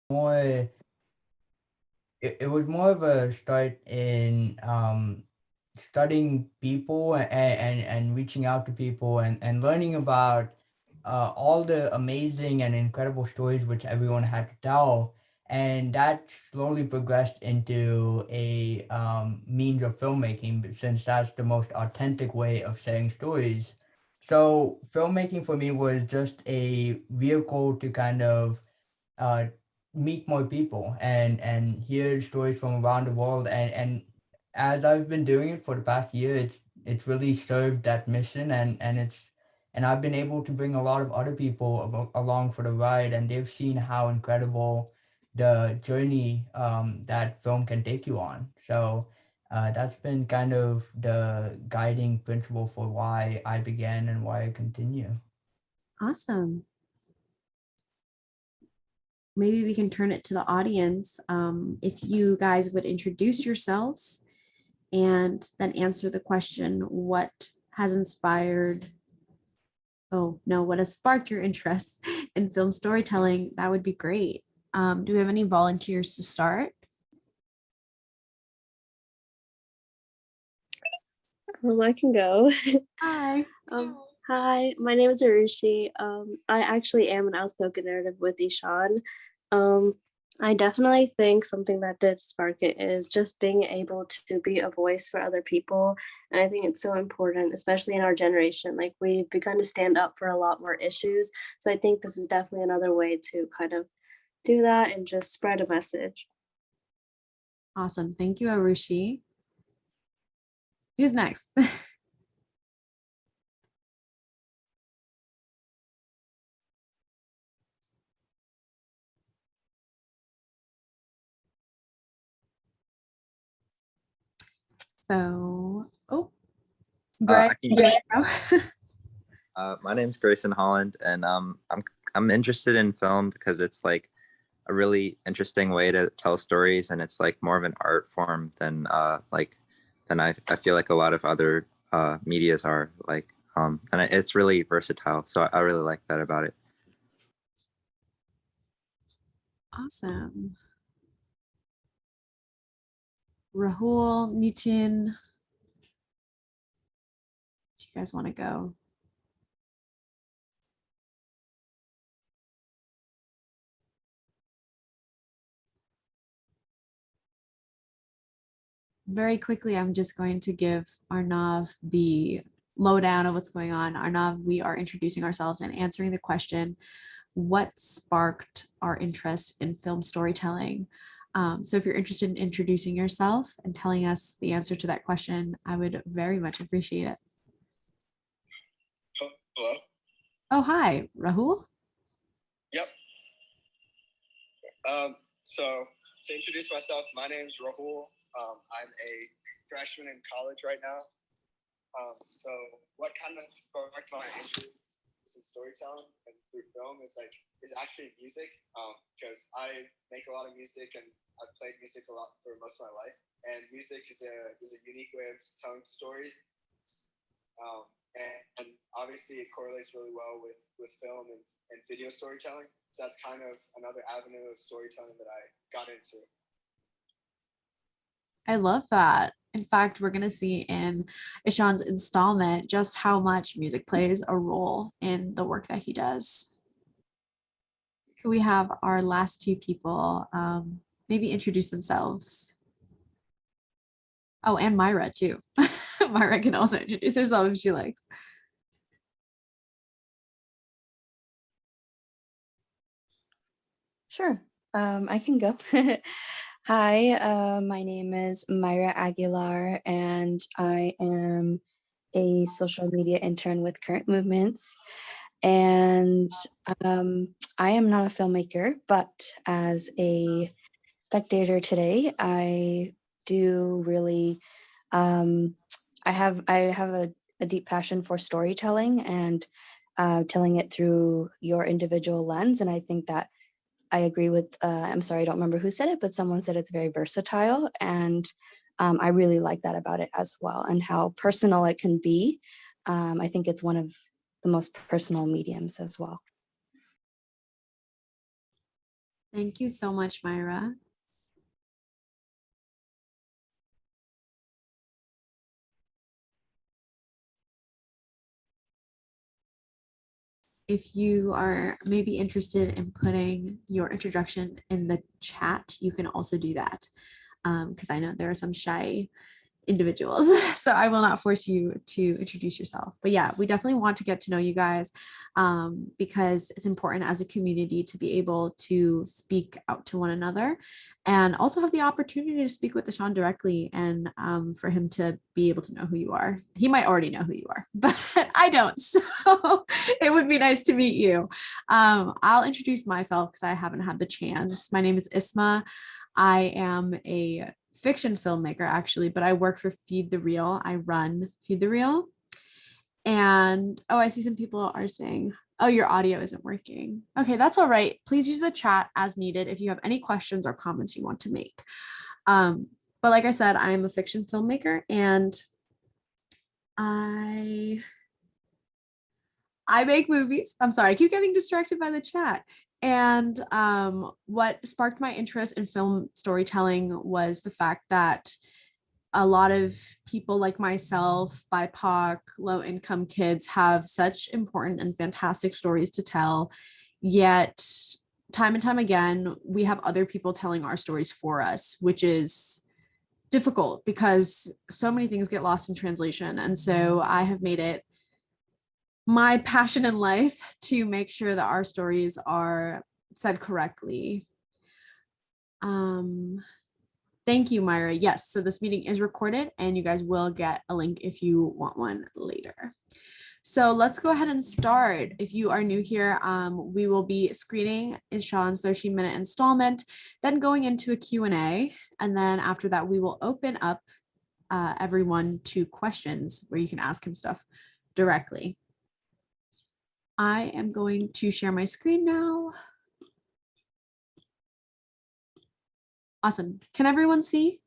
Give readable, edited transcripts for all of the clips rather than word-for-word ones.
more it was more of a start in studying people and reaching out to people and learning about all the amazing and incredible stories which everyone had to tell. And that slowly progressed into a means of filmmaking, since that's the most authentic way of saying stories. So filmmaking for me was just a vehicle to kind of uh, meet more people and hear stories from around the world. And as I've been doing it for the past year, it's really served that mission, and I've been able to bring a lot of other people along for the ride, and they've seen how incredible the journey that film can take you on. So that's been kind of the guiding principle for why I began and why I continue. Awesome. Maybe we can turn it to the audience. If you guys would introduce yourselves and then answer the question, what has inspired, oh no, what has sparked your interest in film storytelling, that would be great. Do we have any volunteers to start? Well, I can go. Hi. Hi, my name is Arushi. I actually am an outspoken narrative with Eshan. Um, I definitely think something that did spark it is just being able to be a voice for other people. And I think it's so important, especially in our generation. Like, we've begun to stand up for a lot more issues. So I think this is definitely another way to kind of do that and just spread a message. Awesome. Thank you, Arushi. Who's next? So, oh, Greg. I can Yeah. My name's Grayson Holland, and I'm interested in film because it's like a really interesting way to tell stories, and it's like more of an art form than I feel like a lot of other medias are like, it's really versatile. So I really like that about it. Awesome. Rahul, Nitin, do you guys want to go? Very quickly, I'm just going to give Arnav the lowdown of what's going on. Arnav, we are introducing ourselves and answering the question, what sparked our interest in film storytelling? So if you're interested in introducing yourself and telling us the answer to that question, I would very much appreciate it. Hello? Oh, hi, Rahul. Yep. So to introduce myself, my name is Rahul. I'm a freshman in college right now. So what kind of sparked my interest in storytelling and through film is actually music. Because I make a lot of music and I've played music a lot for most of my life. And music is a unique way of telling stories. And obviously it correlates really well with film and video storytelling. So that's kind of another avenue of storytelling that I got into. I love that. In fact, we're going to see in Eshan's installment just how much music plays a role in the work that he does. Could we have our last two people maybe introduce themselves? Oh, and Myra too. Myra can also introduce herself if she likes. Sure, I can go. Hi, my name is Myra Aguilar, and I am a social media intern with Current Movements. And I am not a filmmaker, but as a spectator today, I do really, I have a deep passion for storytelling and telling it through your individual lens. And I think that I agree with, I'm sorry, I don't remember who said it, but someone said it's very versatile. And I really like that about it as well, and how personal it can be. I think it's one of the most personal mediums as well. Thank you so much, Myra. If you are maybe interested in putting your introduction in the chat, you can also do that, because I know there are some shy individuals. So I will not force you to introduce yourself. But yeah, we definitely want to get to know you guys, because it's important as a community to be able to speak out to one another and also have the opportunity to speak with Eshan directly, and for him to be able to know who you are. He might already know who you are, but I don't. So it would be nice to meet you. I'll introduce myself because I haven't had the chance. My name is Isma. I am a fiction filmmaker actually, but I work for Feed the Reel. I run Feed the Reel. And oh, I see some people are saying, oh, your audio isn't working. Okay, that's all right. Please use the chat as needed if you have any questions or comments you want to make. But like I said, I'm a fiction filmmaker, and I make movies. I'm sorry, I keep getting distracted by the chat. And what sparked my interest in film storytelling was the fact that a lot of people like myself, BIPOC, low income kids, have such important and fantastic stories to tell. Yet, time and time again, we have other people telling our stories for us, which is difficult because so many things get lost in translation. And so I have made it my passion in life to make sure that our stories are said correctly. Thank you, Myra. Yes, so this meeting is recorded and you guys will get a link if you want one later. So let's go ahead and start. If you are new here, we will be screening Eshan's 13-minute installment, then going into a Q&A. And then after that, we will open up everyone to questions where you can ask him stuff directly. I am going to share my screen now. Awesome. Can everyone see?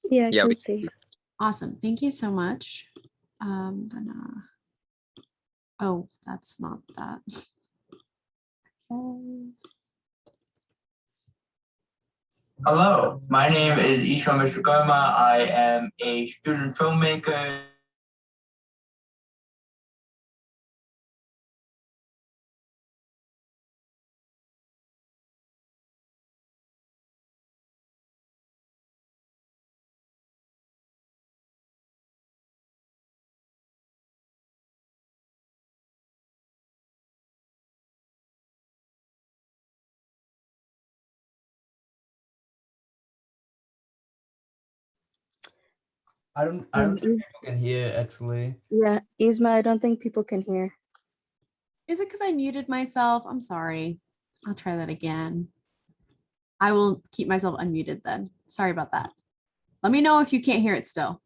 Yeah, I Yeah, can we see. Awesome. Thank you so much. Oh, that's not that. Okay. Hello, my name is Eshan Vishwakarma. I am a student filmmaker. I don't think people can hear actually. Yeah, Isma, I don't think people can hear. Is it because I muted myself? I'm sorry. I'll try that again. I will keep myself unmuted then. Sorry about that. Let me know if you can't hear it still.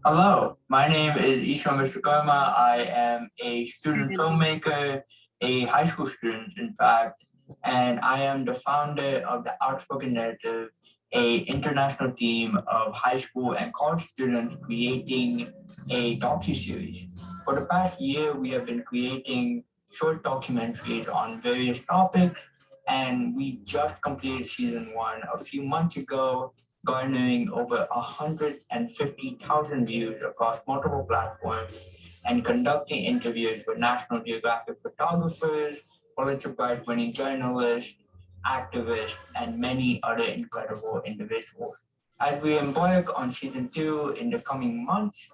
Hello, my name is Eshan Vishwakarma. I am a student filmmaker, a high school student, in fact, and I am the founder of the Outspoken Narrative, a international team of high school and college students creating a docuseries. For the past year, we have been creating short documentaries on various topics, and we just completed season 1 a few months ago, garnering over 150,000 views across multiple platforms, and conducting interviews with National Geographic photographers, Pulitzer Prize-winning journalists, activists, and many other incredible individuals. As we embark on season 2 in the coming months,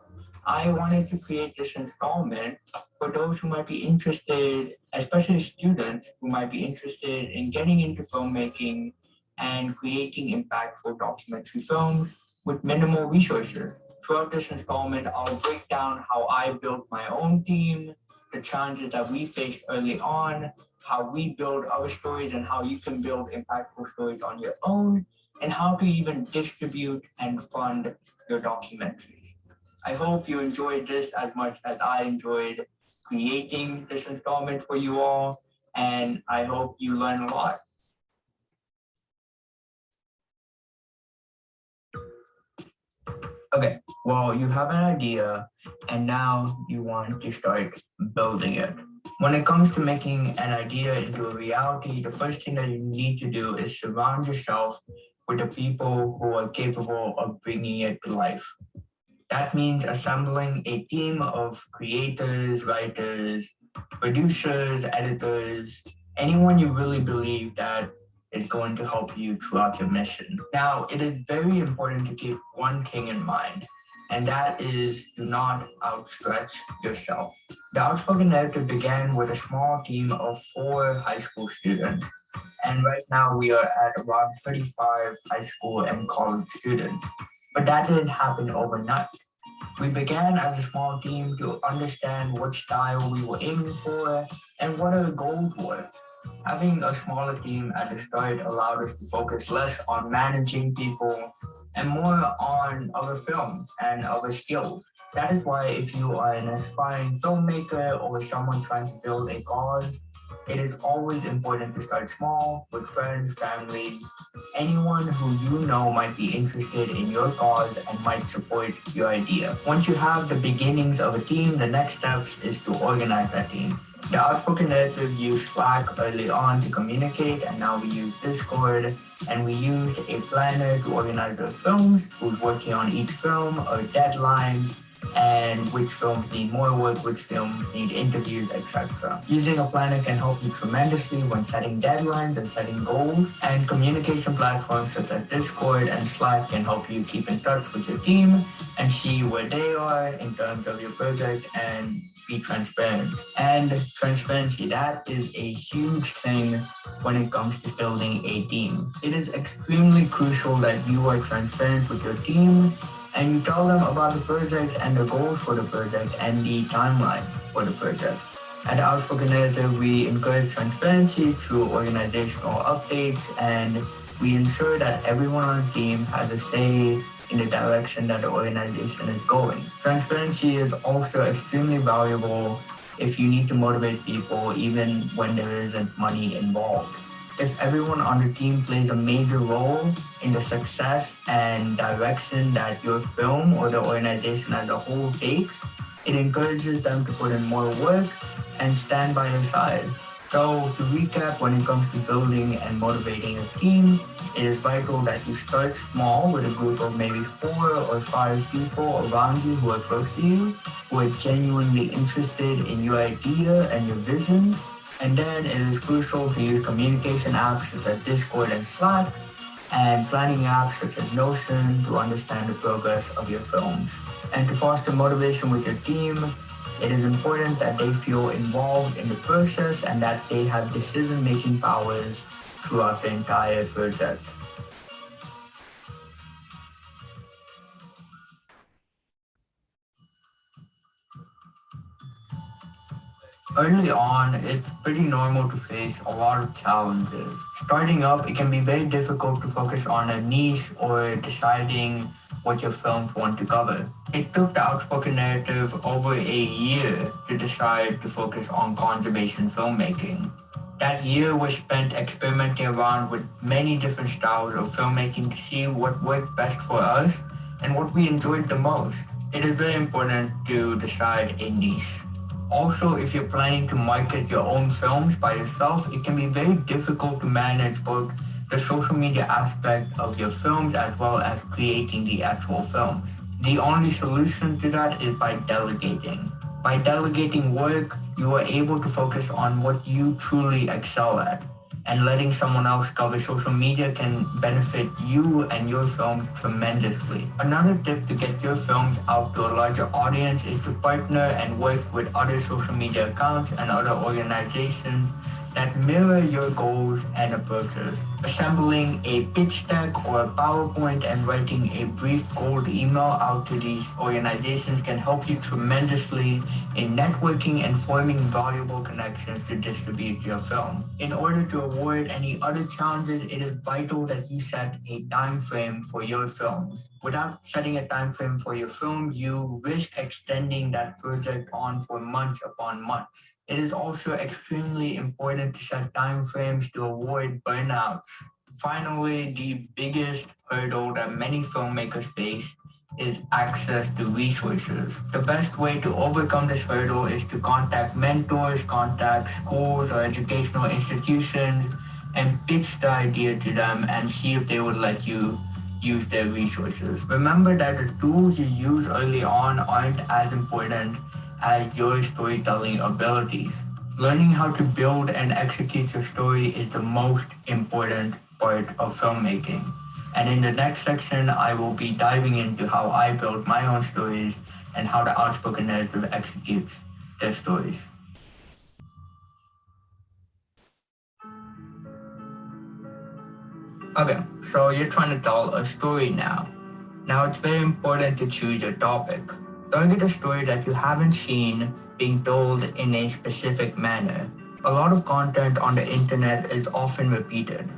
I wanted to create this installment for those who might be interested, especially students who might be interested in getting into filmmaking and creating impactful documentary films with minimal resources. Throughout this installment, I'll break down how I built my own team, the challenges that we faced early on, how we build our stories, and how you can build impactful stories on your own, and how to even distribute and fund your documentaries. I hope you enjoyed this as much as I enjoyed creating this installment for you all, and I hope you learn a lot. Okay, well, you have an idea and now you want to start building it. When it comes to making an idea into a reality, the first thing that you need to do is surround yourself with the people who are capable of bringing it to life. That means assembling a team of creators, writers, producers, editors, anyone you really believe that is going to help you throughout your mission. Now, it is very important to keep one thing in mind, and that is do not outstretch yourself. The Outspoken Narrative began with a small team of 4 high school students, and right now we are at around 35 high school and college students. But that didn't happen overnight. We began as a small team to understand what style we were aiming for and what our goals were. Having a smaller team at the start allowed us to focus less on managing people and more on our films and our skills. That is why, if you are an aspiring filmmaker or someone trying to build a cause, it is always important to start small with friends, families, anyone who you know might be interested in your cause and might support your idea. Once you have the beginnings of a team, the next steps is to organize that team. The Outspoken Narrative used Slack early on to communicate, and now we use Discord. And we used a planner to organize our films, who's working on each film, our deadlines, and which films need more work, which films need interviews, etc. Using a planner can help you tremendously when setting deadlines and setting goals, and communication platforms such as Discord and Slack can help you keep in touch with your team and see where they are in terms of your project and be transparent. And transparency, that is a huge thing when it comes to building a team. It is extremely crucial that you are transparent with your team and you tell them about the project and the goals for the project and the timeline for the project. At the Outspoken Narrative, we encourage transparency through organizational updates, and we ensure that everyone on the team has a say in the direction that the organization is going. Transparency is also extremely valuable if you need to motivate people even when there isn't money involved. If everyone on the team plays a major role in the success and direction that your film or the organization as a whole takes, it encourages them to put in more work and stand by your side. So to recap, when it comes to building and motivating a team, it is vital that you start small with a group of maybe 4 or 5 people around you who are close to you, who are genuinely interested in your idea and your vision. And then it is crucial to use communication apps such as Discord and Slack, and planning apps such as Notion to understand the progress of your films. And to foster motivation with your team, it is important that they feel involved in the process and that they have decision-making powers throughout the entire project. Early on, it's pretty normal to face a lot of challenges. Starting up, it can be very difficult to focus on a niche or deciding what your films want to cover. It took the Outspoken Narrative over a year to decide to focus on conservation filmmaking. That year was spent experimenting around with many different styles of filmmaking to see what worked best for us and what we enjoyed the most. It is very important to decide a niche. Also, if you're planning to market your own films by yourself, it can be very difficult to manage both the social media aspect of your films as well as creating the actual films. The only solution to that is by delegating. By delegating work, you are able to focus on what you truly excel at. And letting someone else cover social media can benefit you and your films tremendously. Another tip to get your films out to a larger audience is to partner and work with other social media accounts and other organizations that mirror your goals and approaches. Assembling a pitch deck or a PowerPoint and writing a brief cold email out to these organizations can help you tremendously in networking and forming valuable connections to distribute your film. In order to avoid any other challenges, it is vital that you set a time frame for your films. Without setting a time frame for your film, you risk extending that project on for months upon months. It is also extremely important to set time frames to avoid burnout. Finally, the biggest hurdle that many filmmakers face is access to resources. The best way to overcome this hurdle is to contact mentors, contact schools or educational institutions, and pitch the idea to them and see if they would let you use their resources. Remember that the tools you use early on aren't as important as your storytelling abilities. Learning how to build and execute your story is the most important part of filmmaking. And in the next section, I will be diving into how I build my own stories and how the outspoken narrative executes their stories. Okay, so you're trying to tell a story now. Now it's very important to choose your topic. Target a story that you haven't seen being told in a specific manner. A lot of content on the internet is often repeated,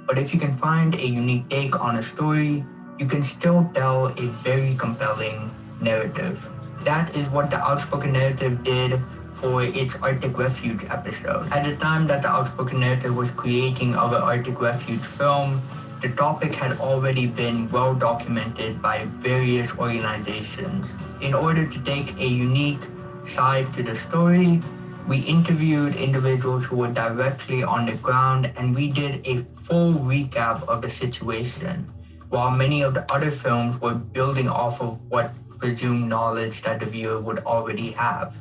but if you can find a unique take on a story, you can still tell a very compelling narrative. That is what the Outspoken Narrative did for its Arctic Refuge episode. At the time that the Outspoken Narrative was creating our Arctic Refuge film, the topic had already been well documented by various organizations. In order to take a unique side to the story, we interviewed individuals who were directly on the ground and we did a full recap of the situation, while many of the other films were building off of what presumed knowledge that the viewer would already have.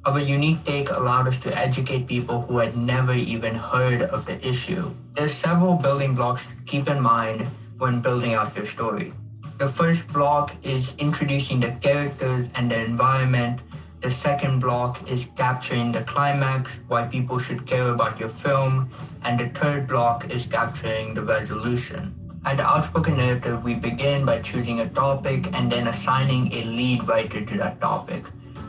Our unique take allowed us to educate people who had never even heard of the issue. There's several building blocks to keep in mind when building out your story. The first block is introducing the characters and the environment. The second block is capturing the climax, why people should care about your film. And the third block is capturing the resolution. At the Outspoken Narrative, we begin by choosing a topic and then assigning a lead writer to that topic.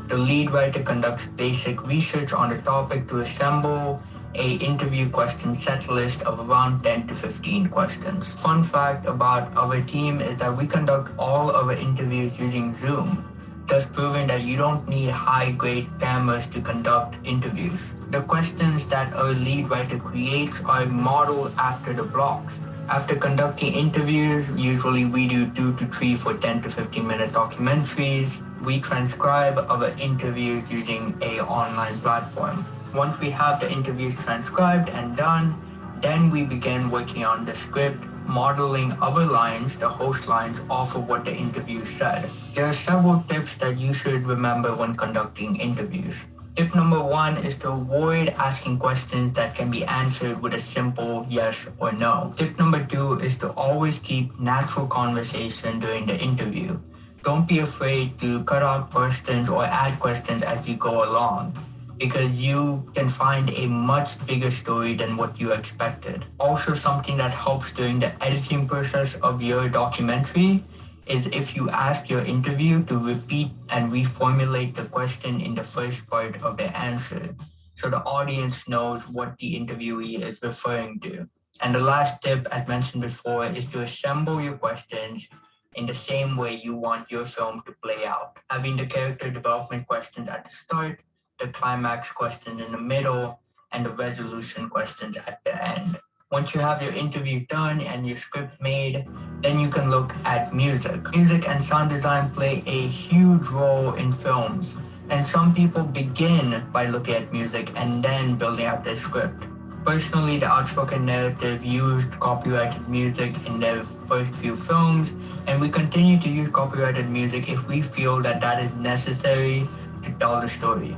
The lead writer conducts basic research on the topic to assemble a interview question set list of around 10 to 15 questions. Fun fact about our team is that we conduct all our interviews using Zoom, thus proving that you don't need high-grade cameras to conduct interviews. The questions that our lead writer creates are modeled after the blocks. After conducting interviews, usually we do 2 to 3 for 10 to 15 minute documentaries. We transcribe our interviews using a online platform. Once we have the interviews transcribed and done, then we begin working on the script, modeling our lines, the host lines, off of what the interview said. There are several tips that you should remember when conducting interviews. Tip number 1 is to avoid asking questions that can be answered with a simple yes or no. Tip number 2 is to always keep natural conversation during the interview. Don't be afraid to cut out questions or add questions as you go along, because you can find a much bigger story than what you expected. Also, something that helps during the editing process of your documentary is if you ask your interview to repeat and reformulate the question in the first part of the answer, so the audience knows what the interviewee is referring to. And the last tip, as mentioned before, is to assemble your questions in the same way you want your film to play out, having the character development questions at the start, the climax questions in the middle, and the resolution questions at the end. Once you have your interview done and your script made, then you can look at music. Music and sound design play a huge role in films, and some people begin by looking at music and then building out their script. Personally, the Outspoken Narrative used copyrighted music in their first few films, and we continue to use copyrighted music if we feel that that is necessary to tell the story.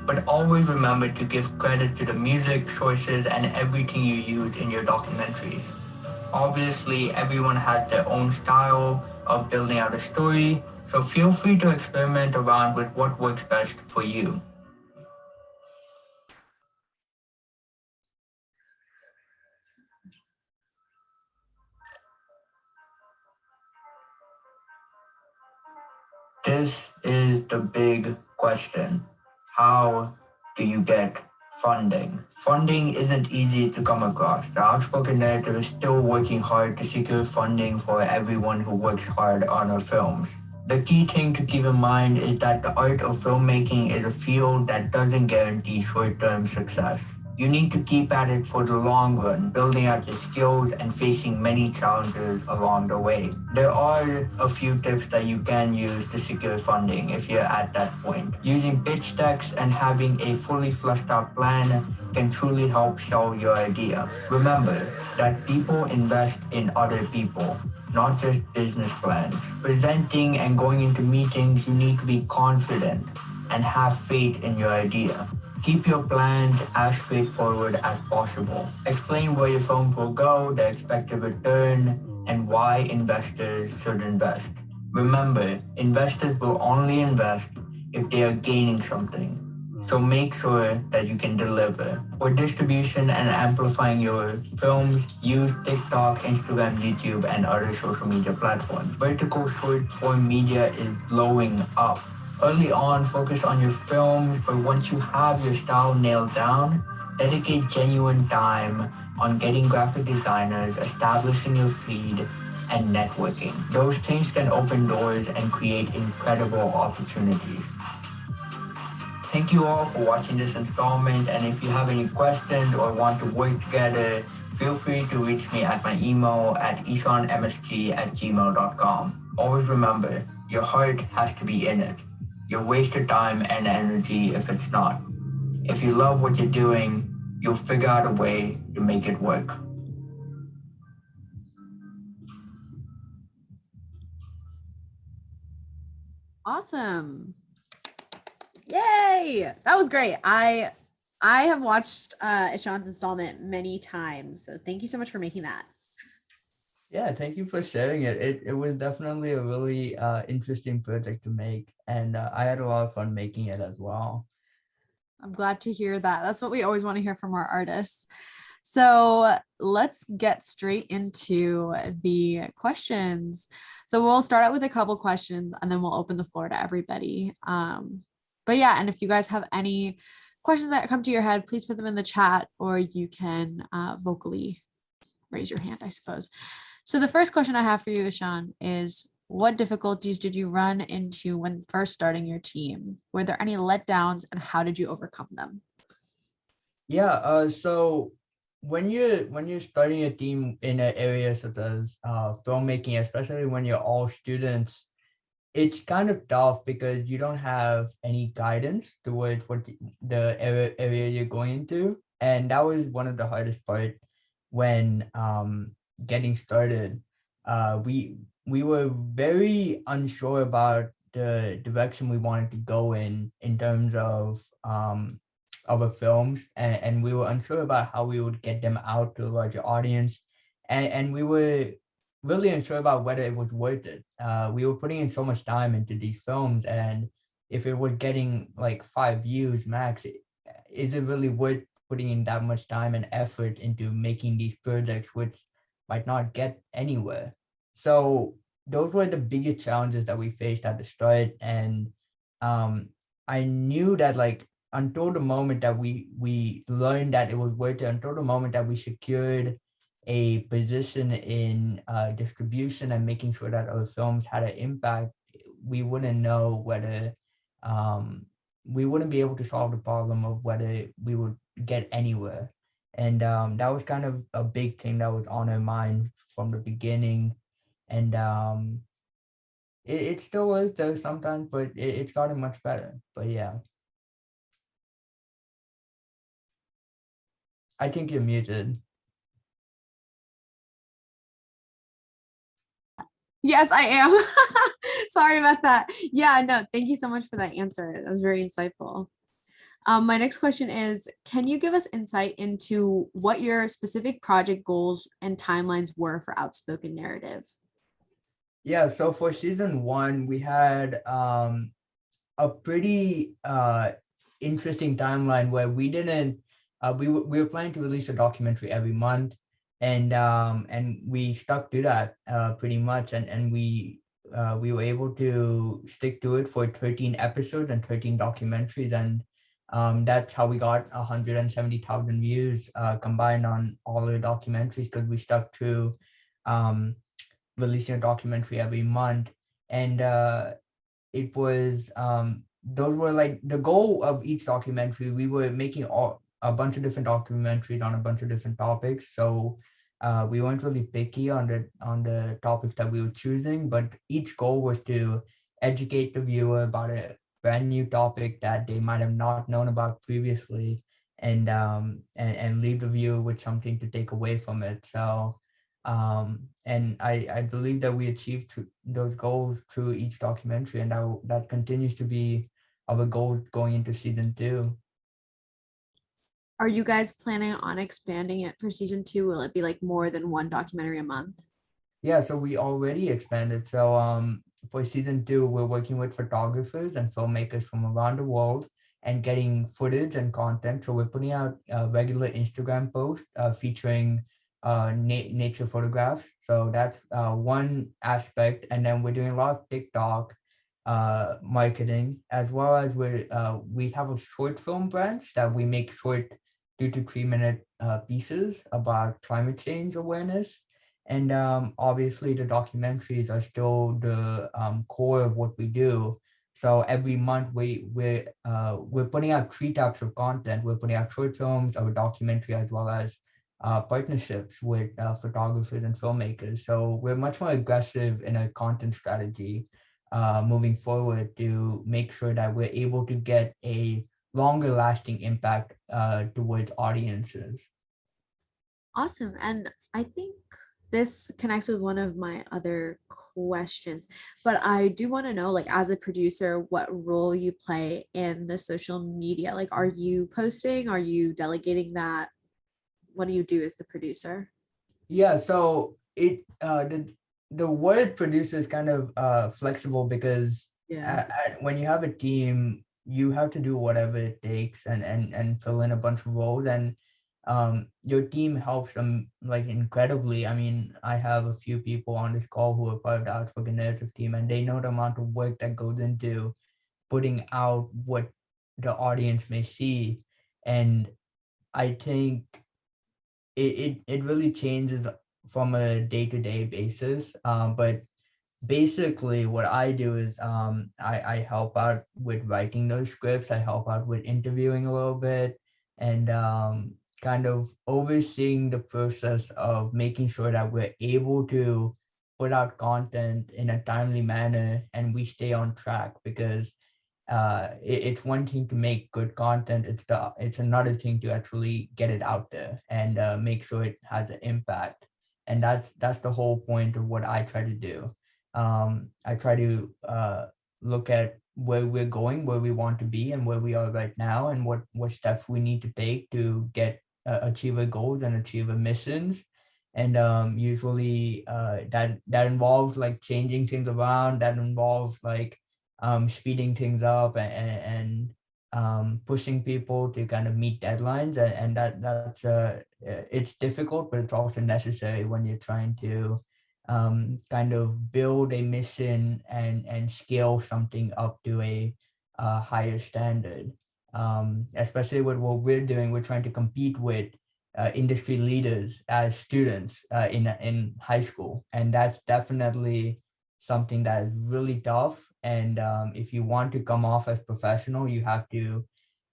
But always remember to give credit to the music, choices, and everything you use in your documentaries. Obviously, everyone has their own style of building out a story, so feel free to experiment around with what works best for you. This is the big question. How do you get funding? Funding isn't easy to come across. The Outspoken Narrative is still working hard to secure funding for everyone who works hard on our films. The key thing to keep in mind is that the art of filmmaking is a field that doesn't guarantee short-term success. You need to keep at it for the long run, building out your skills and facing many challenges along the way. There are a few tips that you can use to secure funding if you're at that point. Using pitch decks and having a fully fleshed out plan can truly help sell your idea. Remember that people invest in other people, not just business plans. Presenting and going into meetings, you need to be confident and have faith in your idea. Keep your plans as straightforward as possible. Explain where your firm will go, the expected return, and why investors should invest. Remember, investors will only invest if they are gaining something. So make sure that you can deliver. For distribution and amplifying your films, use TikTok, Instagram, YouTube, and other social media platforms. Vertical short form media is blowing up. Early on, focus on your films, but once you have your style nailed down, dedicate genuine time on getting graphic designers, establishing your feed, and networking. Those things can open doors and create incredible opportunities. Thank you all for watching this installment, and if you have any questions or want to work together, feel free to reach me at my email at eshanmsg@gmail.com. Always remember, your heart has to be in it. You'll waste your time and energy if it's not. If you love what you're doing, you'll figure out a way to make it work. Awesome. Yay. That was great. I have watched Eshan's installment many times. So thank you so much for making that. Yeah, thank you for sharing it. It was definitely a really interesting project to make, and I had a lot of fun making it as well. I'm glad to hear that. That's what we always want to hear from our artists. So let's get straight into the questions. So we'll start out with a couple questions and then we'll open the floor to everybody. But yeah, and if you guys have any questions that come to your head, please put them in the chat, or you can vocally raise your hand, I suppose. So the first question I have for you, Eshan, is what difficulties did you run into when first starting your team? Were there any letdowns, and how did you overcome them? Yeah, so when you're starting a team in an area such as filmmaking, especially when you're all students, it's kind of tough because you don't have any guidance towards what the area you're going into, and that was one of the hardest part when getting started. We were very unsure about the direction we wanted to go in terms of our films, and we were unsure about how we would get them out to a larger audience, and we were really unsure about whether it was worth it. We were putting in so much time into these films, and if it was getting like 5 views max, is it really worth putting in that much time and effort into making these projects which might not get anywhere? So those were the biggest challenges that we faced at the start, and I knew that like until the moment that we learned that it was worth it, until the moment that we secured a position in distribution and making sure that our films had an impact, we wouldn't know whether we wouldn't be able to solve the problem of whether we would get anywhere. And that was kind of a big thing that was on our mind from the beginning. And it still is there sometimes, but it's gotten much better. But yeah. I think you're muted. Yes, I am. Sorry about that. Yeah, no, thank you so much for that answer. That was very insightful. My next question is, can you give us insight into what your specific project goals and timelines were for Outspoken Narrative? Yeah, so for season 1, we had a pretty interesting timeline where we didn't we were planning to release a documentary every month, and we stuck to that pretty much, and we were able to stick to it for 13 episodes and 13 documentaries, and that's how we got 170,000 views combined on all the documentaries, because we stuck to releasing a documentary every month. And it was those were like the goal of each documentary. We were making all a bunch of different documentaries on a bunch of different topics. So we weren't really picky on the topics that we were choosing, but each goal was to educate the viewer about a brand new topic that they might have not known about previously, and leave the viewer with something to take away from it. So and I believe that we achieved those goals through each documentary, and that continues to be our goal going into season 2. Are you guys planning on expanding it for season 2? Will it be like more than one documentary a month? Yeah, so we already expanded. So for season 2, we're working with photographers and filmmakers from around the world and getting footage and content. So we're putting out regular Instagram posts featuring nature photographs. So that's one aspect. And then we're doing a lot of TikTok marketing, as well as we have a short film branch that we make short 2 to 3 minute pieces about climate change awareness. And obviously, the documentaries are still the core of what we do. So every month we're putting out 3 types of content. We're putting out short films, our documentary, as well as partnerships with photographers and filmmakers. So we're much more aggressive in our content strategy moving forward to make sure that we're able to get a longer lasting impact towards audiences. Awesome. And I think this connects with one of my other questions, but I do want to know, like, as a producer, what role you play in the social media. Like, are you posting? Are you delegating that? What do you do as the producer? Yeah, so the word producer is kind of flexible because Yeah. when you have a team, you have to do whatever it takes and fill in a bunch of roles, and your team helps them like incredibly. I mean, I have a few people on this call who are part of the outspoken narrative team, and they know the amount of work that goes into putting out what the audience may see. And I think it really changes from a day-to-day basis. But basically what I do is I help out with writing those scripts. I help out with interviewing a little bit, and kind of overseeing the process of making sure that we're able to put out content in a timely manner and we stay on track, because it's one thing to make good content. It's another thing to actually get it out there and make sure it has an impact. And that's the whole point of what I try to do. I try to look at where we're going, where we want to be, and where we are right now, and what steps we need to take to get achieve our goals and achieve our missions. And usually that involves like changing things around. That involves like speeding things up and pushing people to kind of meet deadlines, and that's it's difficult, but it's also necessary when you're trying to kind of build a mission and scale something up to a higher standard. Especially with what we're doing, we're trying to compete with industry leaders as students in high school, and that's definitely something that is really tough. And if you want to come off as professional, you have to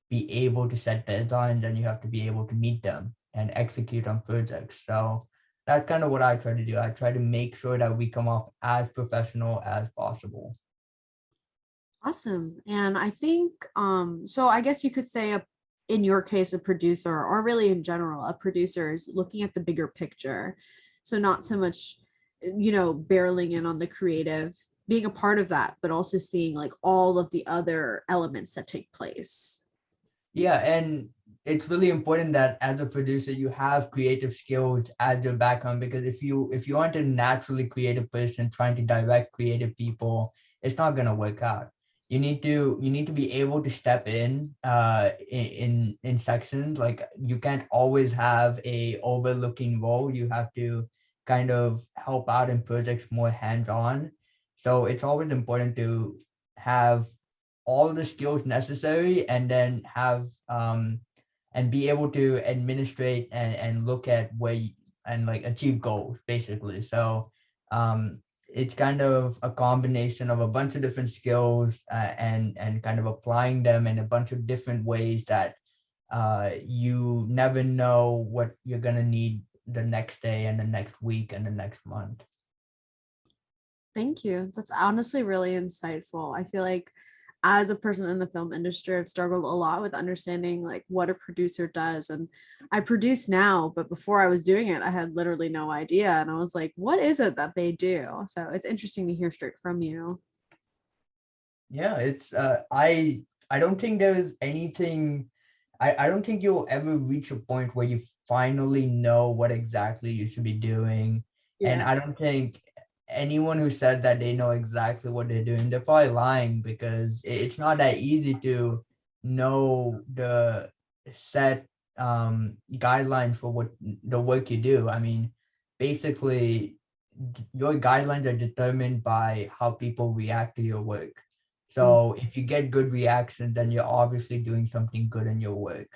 be able to set deadlines, and you have to be able to meet them and execute on projects. So that's kind of what I try to do. I try to make sure that we come off as professional as possible. Awesome. And I think so I guess you could say in your case a producer, or really in general, a producer is looking at the bigger picture. So not so much, barreling in on the creative, being a part of that, but also seeing like all of the other elements that take place. Yeah, and it's really important that as a producer you have creative skills as your background, because if you aren't a naturally creative person trying to direct creative people, it's not going to work out. You need to be able to step in sections. Like, you can't always have a overlooking role. You have to kind of help out in projects more hands-on. So it's always important to have all the skills necessary, and then have and be able to administrate and look at and like achieve goals, basically. So it's kind of a combination of a bunch of different skills, and kind of applying them in a bunch of different ways that you never know what you're gonna need the next day and the next week and the next month. Thank you. That's honestly really insightful. I feel like as a person in the film industry, I've struggled a lot with understanding like what a producer does. And I produce now, but before I was doing it, I had literally no idea. And I was like, what is it that they do? So it's interesting to hear straight from you. Yeah, it's I don't think there's anything. I don't think you'll ever reach a point where you finally know what exactly you should be doing. And Yeah. I don't think anyone who said that they know exactly what they're doing, they're probably lying, because it's not that easy to know the set guidelines for what the work you do. I mean, basically your guidelines are determined by how people react to your work. So if you get good reactions, then you're obviously doing something good in your work.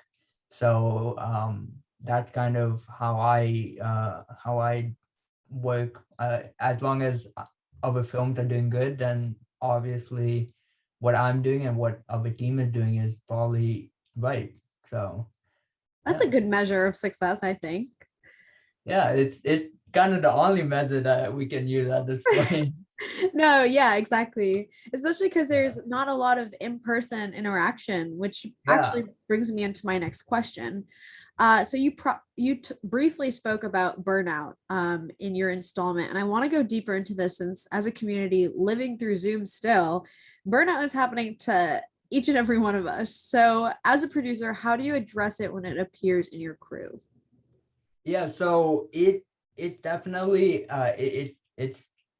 So that's kind of how I work. As long as other films are doing good, then obviously what I'm doing and what other team is doing is probably right. So That's yeah, a good measure of success, I think. yeah, it's kind of the only method that we can use at this point. No, yeah, exactly. Especially because Yeah. there's not a lot of in-person interaction, which Yeah. actually brings me into my next question. So briefly spoke about burnout in your installment, and I want to go deeper into this since, as a community living through Zoom still, burnout is happening to each and every one of us. So, as a producer, how do you address it when it appears in your crew? Yeah, so it definitely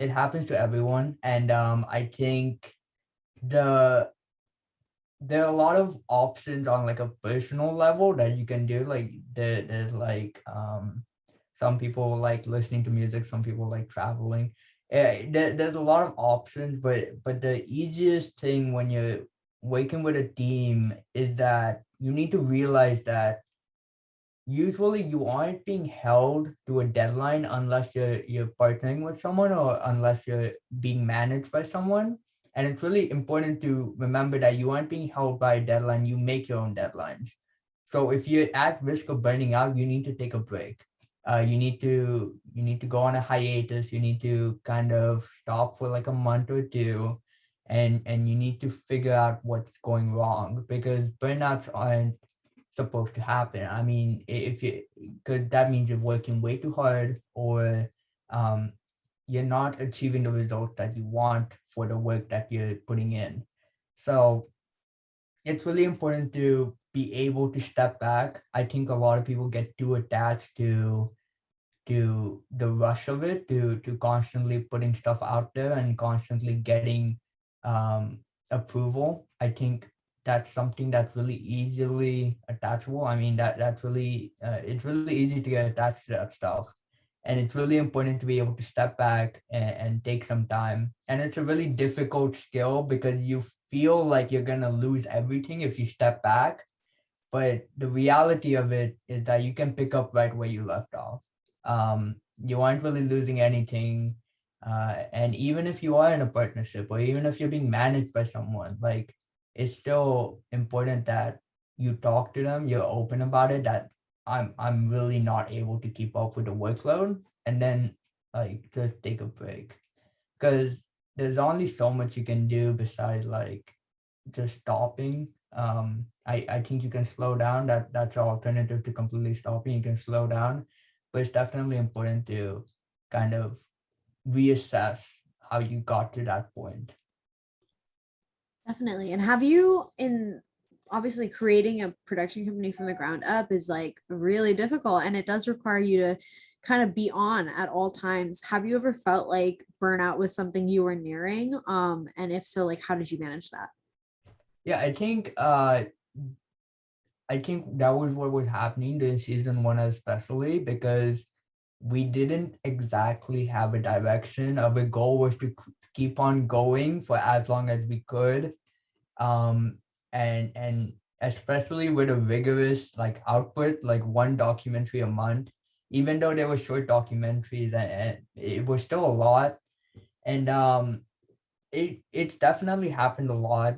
it happens to everyone, and I think the there are a lot of options on like a personal level that you can do. Like there's like some people like listening to music, some people like traveling. There's a lot of options, but the easiest thing when you're working with a team is that you need to realize that usually you aren't being held to a deadline unless you're partnering with someone or unless you're being managed by someone. And it's really important to remember that you aren't being held by a deadline, you make your own deadlines. So if you're at risk of burning out, you need to take a break. You need to go on a hiatus. You need to kind of stop for like a month or two, and you need to figure out what's going wrong, because burnouts aren't supposed to happen. I mean, if you, because that means you're working way too hard, or um, you're not achieving the results that you want for the work that you're putting in. So it's really important to be able to step back. I think a lot of people get too attached to the rush of it, to constantly putting stuff out there and constantly getting um, approval. I think that's something that's really easily attachable. I mean, that's really it's really easy to get attached to that stuff, and it's really important to be able to step back and take some time. And it's a really difficult skill because you feel like you're gonna lose everything if you step back, but the reality of it is that you can pick up right where you left off. You aren't really losing anything. And even if you are in a partnership or even if you're being managed by someone, like it's still important that you talk to them, you're open about it, that I'm really not able to keep up with the workload, and then like just take a break. Because there's only so much you can do besides like just stopping. I think you can slow down. That's an alternative to completely stopping. You can slow down, but it's definitely important to kind of reassess how you got to that point. Definitely. And have you, in obviously creating a production company from the ground up is like really difficult, and it does require you to kind of be on at all times. Have you ever felt like burnout was something you were nearing? And if so, like how did you manage that? Yeah, I think that was what was happening during season one, especially because we didn't exactly have a direction. Our goal was to keep on going for as long as we could, um, and especially with a rigorous like output, like one documentary a month. Even though they were short documentaries, and it was still a lot, and it's definitely happened a lot,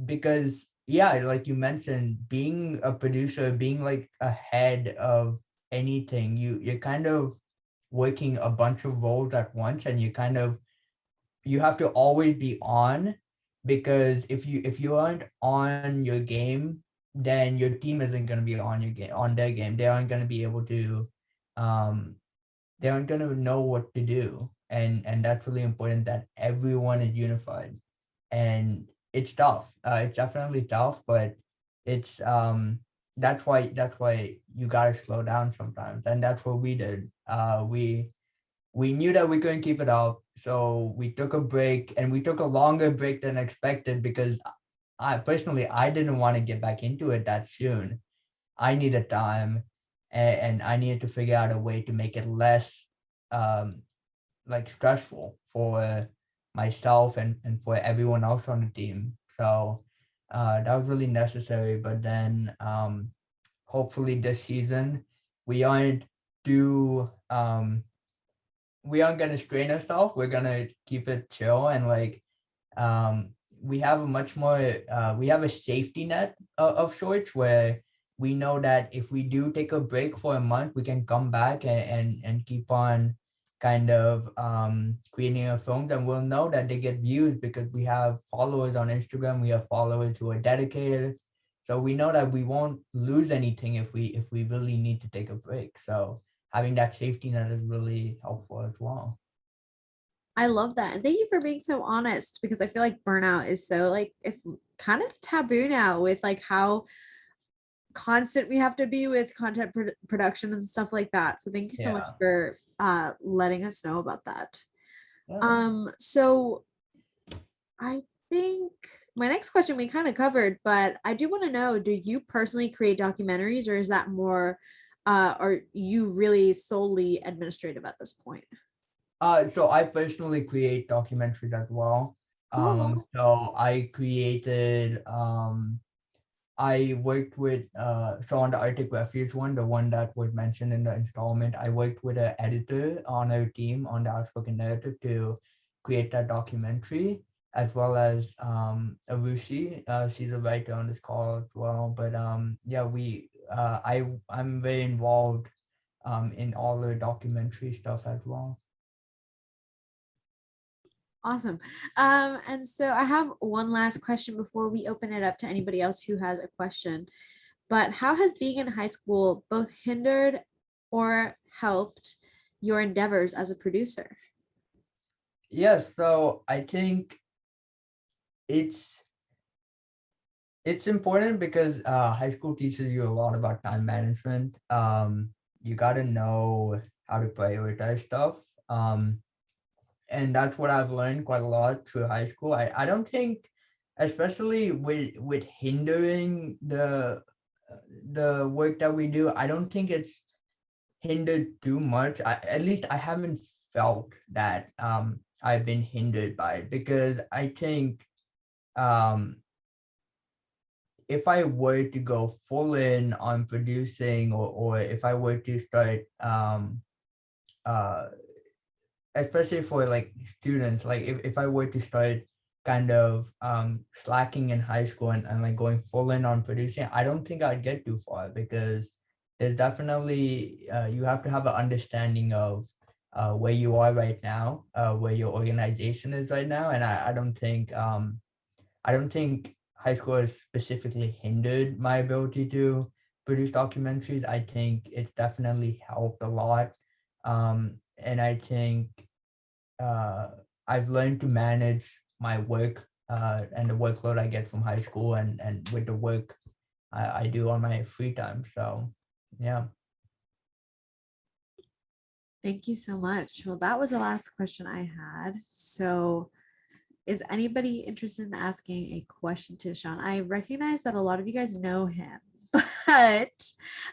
because yeah, like you mentioned, being a producer, being like ahead of anything, you're kind of working a bunch of roles at once, and you have to always be on, because if you aren't on your game, then your team isn't going to be on your game, on their game. They aren't going to be able to um they aren't going to know what to do, and that's really important that everyone is unified. And it's tough, it's definitely tough, but it's that's why you got to slow down sometimes, and that's what we did. We knew that we couldn't keep it up, so we took a break, and we took a longer break than expected, because I didn't want to get back into it that soon. I needed time, and I needed to figure out a way to make it less um, like stressful for myself, and for everyone else on the team. So that was really necessary. But then hopefully this season we aren't too we aren't gonna strain ourselves. We're gonna keep it chill, and like um, we have a much more we have a safety net of sorts, where we know that if we do take a break for a month, we can come back, and keep on kind of creating our films, and we'll know that they get views because we have followers on Instagram, we have followers who are dedicated. So we know that we won't lose anything if we really need to take a break. So having that safety net is really helpful as well. I love that. And thank you for being so honest, because I feel like burnout is so like it's kind of taboo now with like how constant we have to be with content production and stuff like that. So thank you so much Yeah. for letting us know about that. Yeah. So I think my next question we kind of covered, but I do want to know, do you personally create documentaries, or is that more are you really solely administrative at this point? So I personally create documentaries as well. Cool. So I created I worked with so on the Arctic Refuge one, the one that was mentioned in the installment, I worked with an editor on our team on the outspoken narrative to create that documentary, as well as Arushi. She's a writer on this call as well. But yeah, I'm very involved in all the documentary stuff as well. Awesome. And so I have one last question before we open it up to anybody else who has a question. But how has being in high school both hindered or helped your endeavors as a producer? Yeah, so I think it's it's important because high school teaches you a lot about time management. You got to know how to prioritize stuff. Um, and that's what I've learned quite a lot through high school. I don't think, especially with hindering the work that we do, I don't think it's hindered too much. At least I haven't felt that I've been hindered by it, because I think um if I were to go full in on producing, or if I were to start uh especially for like students, like if I were to start kind of slacking in high school, and like going full in on producing, I don't think I'd get too far, because there's definitely you have to have an understanding of where you are right now, where your organization is right now. And I don't think high school has specifically hindered my ability to produce documentaries. I think it's definitely helped a lot. And I think uh, I've learned to manage my work and the workload I get from high school, and with the work I do on my free time. So, yeah. Thank you so much. Well, that was the last question I had. So is anybody interested in asking a question to Sean? I recognize that a lot of you guys know him, but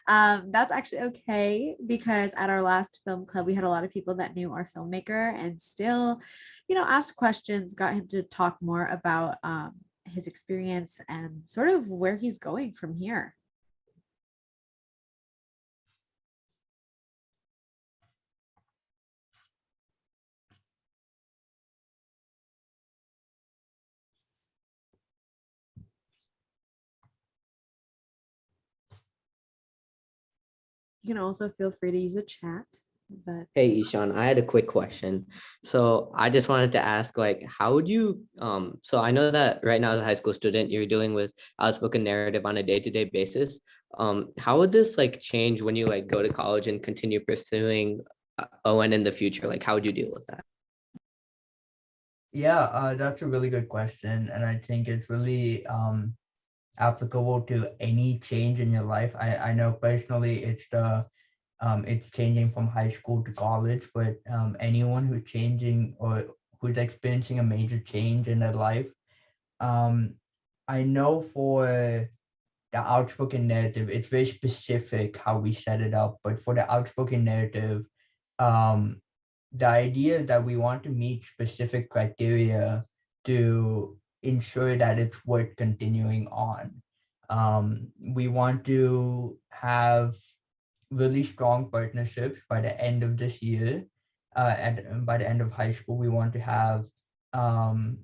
that's actually okay, because at our last film club, we had a lot of people that knew our filmmaker and still, asked questions, got him to talk more about his experience and sort of where he's going from here. You can also feel free to use the chat. But Hey, Eshan, I had a quick question. So I just wanted to ask, like, how would you, so I know that right now as a high school student, you're dealing with outspoken narrative on a day-to-day basis. How would this like change when you like go to college and continue pursuing ON in the future? Like, how would you deal with that? Yeah, that's a really good question, and I think it's really applicable to any change in your life. I know personally it's changing from high school to college, but anyone who's changing or who's experiencing a major change in their life, um, I know for the outspoken narrative, it's very specific how we set it up. But for the outspoken narrative, um, the idea is that we want to meet specific criteria to ensure that it's worth continuing on. We want to have really strong partnerships by the end of this year. By the end of high school, we want to have um,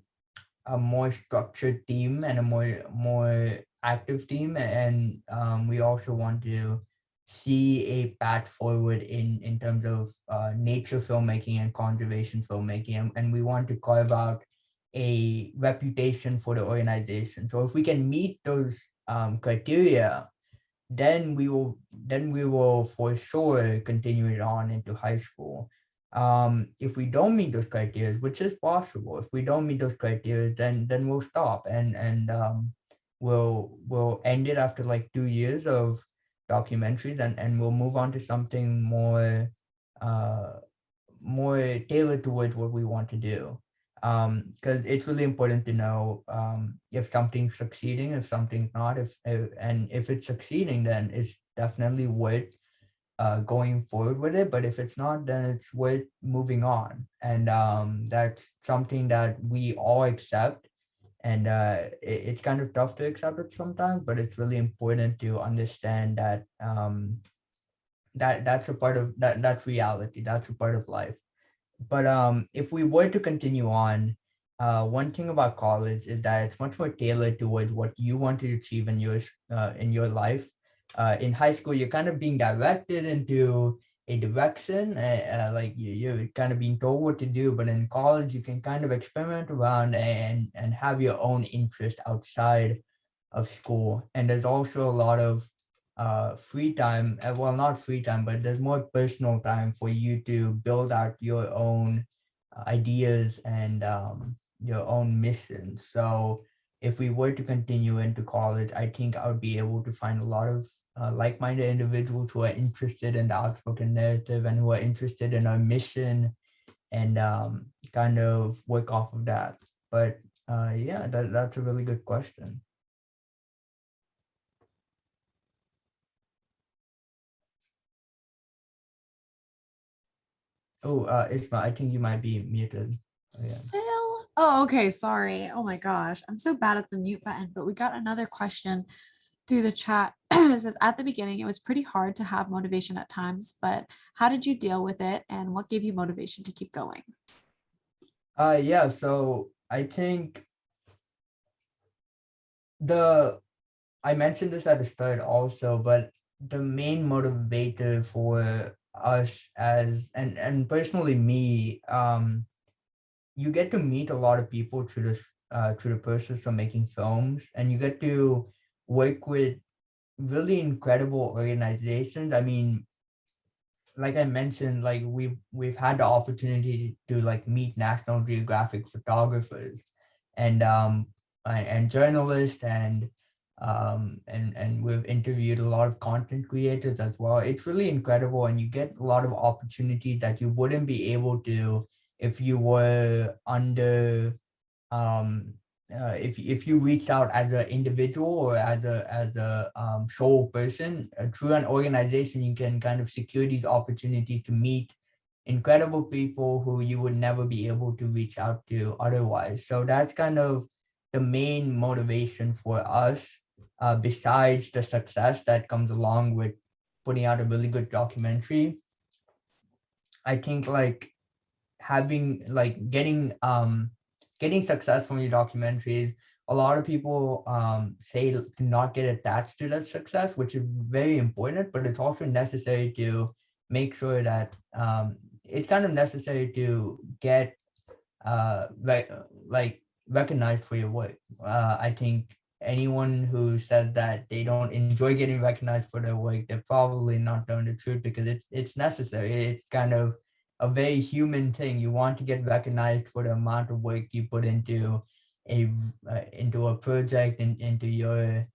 a more structured team and a more active team, and we also want to see a path forward in terms of nature filmmaking and conservation filmmaking, and we want to carve out a reputation for the organization. So if we can meet those criteria, then we will for sure continue it on into high school. If we don't meet those criteria, which is possible, if we don't meet those criteria, then we'll stop, and we'll end it after like 2 years of documentaries, and we'll move on to something uh more tailored towards what we want to do. Because it's really important to know if something's succeeding, if something's not, and if it's succeeding, then it's definitely worth going forward with it. But if it's not, then it's worth moving on, and that's something that we all accept. And it's kind of tough to accept it sometimes, but it's really important to understand that that's a part of that. That's reality. That's a part of life. But if we were to continue on, one thing about college is that it's much more tailored towards what you want to achieve in your life. In high school, you're kind of being directed into a direction, like you're kind of being told what to do. But in college, you can kind of experiment around and have your own interest outside of school. And there's also a lot of free time, well, not free time, but there's more personal time for you to build out your own ideas and your own missions. So if we were to continue into college, I think I would be able to find a lot of like-minded individuals who are interested in the outspoken narrative and who are interested in our mission, and kind of work off of that. But yeah, that's a really good question. Oh, Isma, I think you might be muted. Oh, yeah. still, oh, okay, sorry. Oh my gosh, I'm so bad at the mute button. But we got another question through the chat. It says, at the beginning, it was pretty hard to have motivation at times, but how did you deal with it, and what gave you motivation to keep going? Yeah, so I think the I mentioned this at the start also, but the main motivator for us as and personally me, you get to meet a lot of people through the process of making films, and you get to work with really incredible organizations. I mean, like I mentioned, like we've had the opportunity to like meet National Geographic photographers and and journalists, and we've interviewed a lot of content creators as well. It's really incredible, and you get a lot of opportunities that you wouldn't be able to if you were under if you reached out as an individual or as a sole person. Through an organization, you can kind of secure these opportunities to meet incredible people who you would never be able to reach out to otherwise. So that's kind of the main motivation for us, besides the success that comes along with putting out a really good documentary. I think like having like getting success from your documentaries a lot of people say to not get attached to that success, which is very important, but it's also necessary to make sure that it's kind of necessary to get like recognized for your work. I think anyone who says that they don't enjoy getting recognized for their work, they're probably not telling the truth, because it's necessary. It's kind of a very human thing. You want to get recognized for the amount of work you put a into a project and into your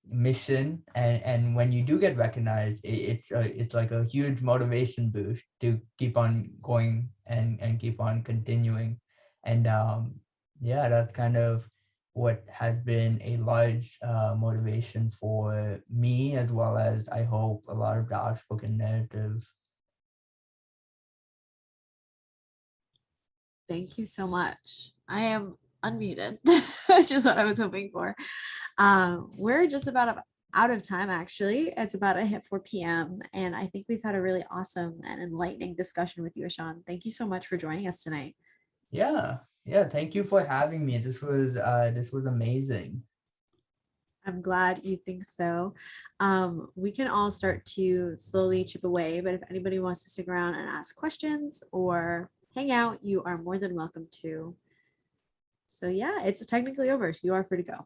mission, and when you do get recognized, it's like a huge motivation boost to keep on going and keep on continuing. And yeah, that's kind of what has been a large motivation for me, as well as I hope a lot of the outspoken narrative. Thank you so much. I am unmuted, which is what I was hoping for. We're just about out of time, actually. It's about to hit 4 p.m. And I think we've had a really awesome and enlightening discussion with you, Eshan. Thank you so much for joining us tonight. Yeah, thank you for having me. This was amazing. I'm glad you think so. We can all start to slowly chip away, but if anybody wants to stick around and ask questions or hang out, you are more than welcome to. So yeah, it's technically over, so you are free to go.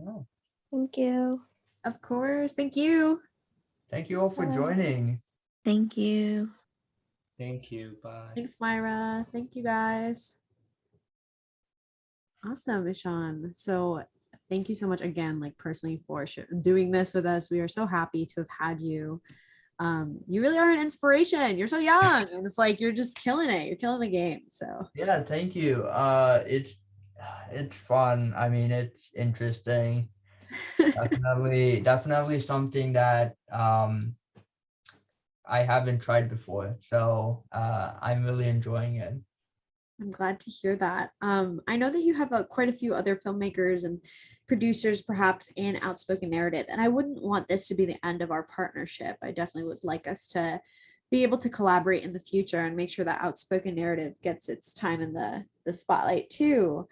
Oh, Thank you. Of course. Thank you. thank you all for joining. Thank you. Thank you. Bye. Thanks, Myra. Thank you, guys. Awesome, Eshan. So thank you so much again, like personally, for doing this with us. We are so happy to have had you. You really are an inspiration. You're so young, and it's like you're just killing it. You're killing the game. So Yeah, thank you. It's fun. I mean, it's interesting. Definitely something that I haven't tried before. So I'm really enjoying it. I'm glad to hear that. I know that you have quite a few other filmmakers and producers, perhaps, in Outspoken Narrative, and I wouldn't want this to be the end of our partnership. I definitely would like us to be able to collaborate in the future and make sure that Outspoken Narrative gets its time in the spotlight too.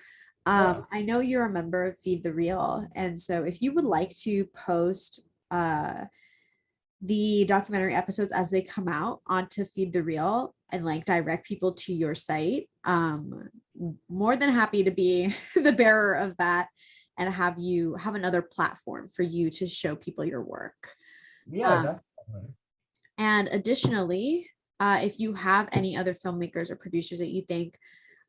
Yeah. I know you're a member of Feed the Real, and so if you would like to post the documentary episodes as they come out onto Feed the Real and like direct people to your site, more than happy to be the bearer of that and have you have another platform for you to show people your work. Yeah, definitely. And additionally, if you have any other filmmakers or producers that you think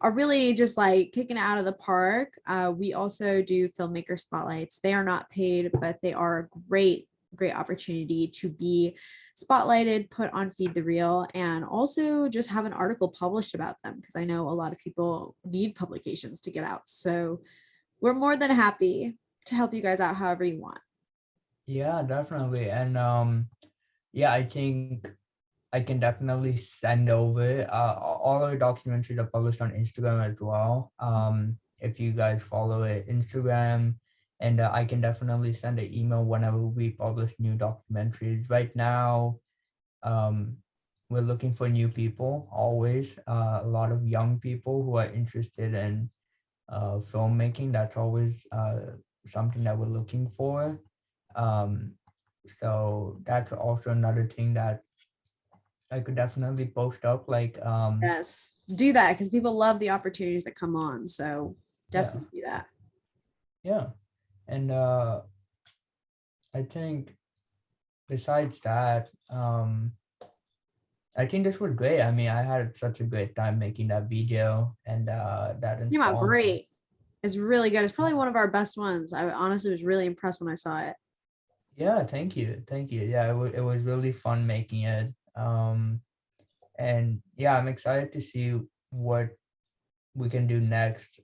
are really just like kicking it out of the park, we also do filmmaker spotlights. They are not paid, but they are a great opportunity to be spotlighted, put on Feed the Real, and also just have an article published about them, because I know a lot of people need publications to get out. So we're more than happy to help you guys out however you want. Yeah, definitely. And yeah, I think I can definitely send over all our documentaries are published on Instagram as well. If you guys follow it, Instagram, and I can definitely send an email whenever we publish new documentaries. Right now, we're looking for new people always. A lot of young people who are interested in filmmaking. That's always something that we're looking for. So that's also another thing that I could definitely post up, like Yes, do that, because people love the opportunities that come on. So yeah, definitely do that. yeah. And I think besides that, I think this was great. I mean, I had such a great time making that video, and that Came out installment. great. It's really good. It's probably one of our best ones. I honestly was really impressed when I saw it. Yeah, thank you, thank you. Yeah, it was really fun making it. And yeah, I'm excited to see what we can do next.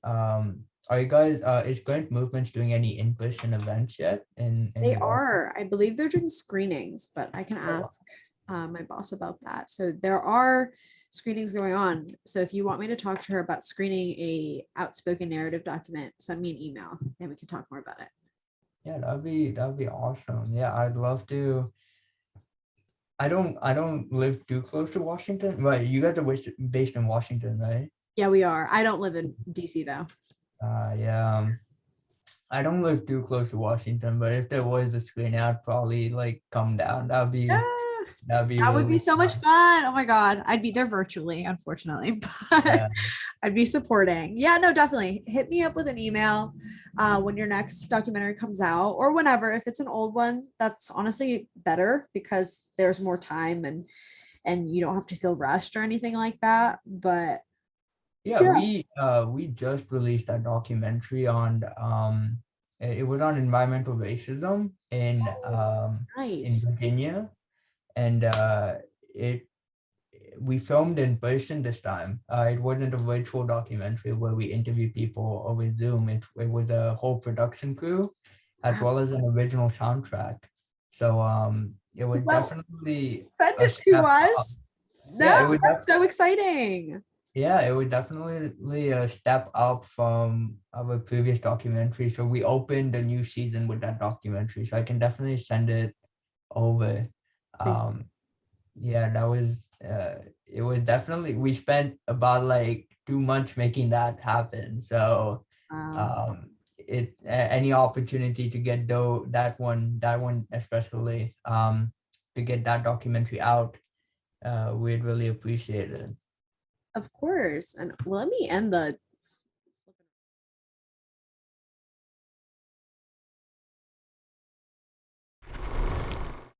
Are you guys is Current Movements doing any in-person events yet in They Boston? are. I believe they're doing screenings, but I can ask my boss about that. So there are screenings going on. So if you want me to talk to her about screening a Outspoken Narrative document, send me an email and we can talk more about it. Yeah, that'd be awesome. Yeah, I'd love to. I don't live too close to Washington. Right, you guys are based in Washington, right? Yeah, we are. I don't live in DC though. Yeah. I don't live too close to Washington, but if there was a screening, I'd probably like come down. Yeah, That'd be that would be really so much fun. fun. Oh my God. I'd be there virtually, unfortunately, but Yeah. I'd be supporting. Yeah, no, definitely. Hit me up with an email when your next documentary comes out or whenever. If it's an old one, that's honestly better because there's more time and you don't have to feel rushed or anything like that. But Yeah, yeah, we just released a documentary on it was on environmental racism in nice. Virginia, and it we filmed in person this time. It wasn't a virtual documentary where we interview people over Zoom. It was a whole production crew as Wow. well as an original soundtrack. So it was Well, definitely send a it to step up. us. Yeah, No, that's so exciting. yeah, it was definitely a step up from our previous documentary. So we opened a new season with that documentary. So I can definitely send it over. Please. Um, yeah, that was it was definitely we spent about like 2 months making that happen. So Wow. any opportunity to get that one especially to get that documentary out, we'd really appreciate it. Of course. And let me end the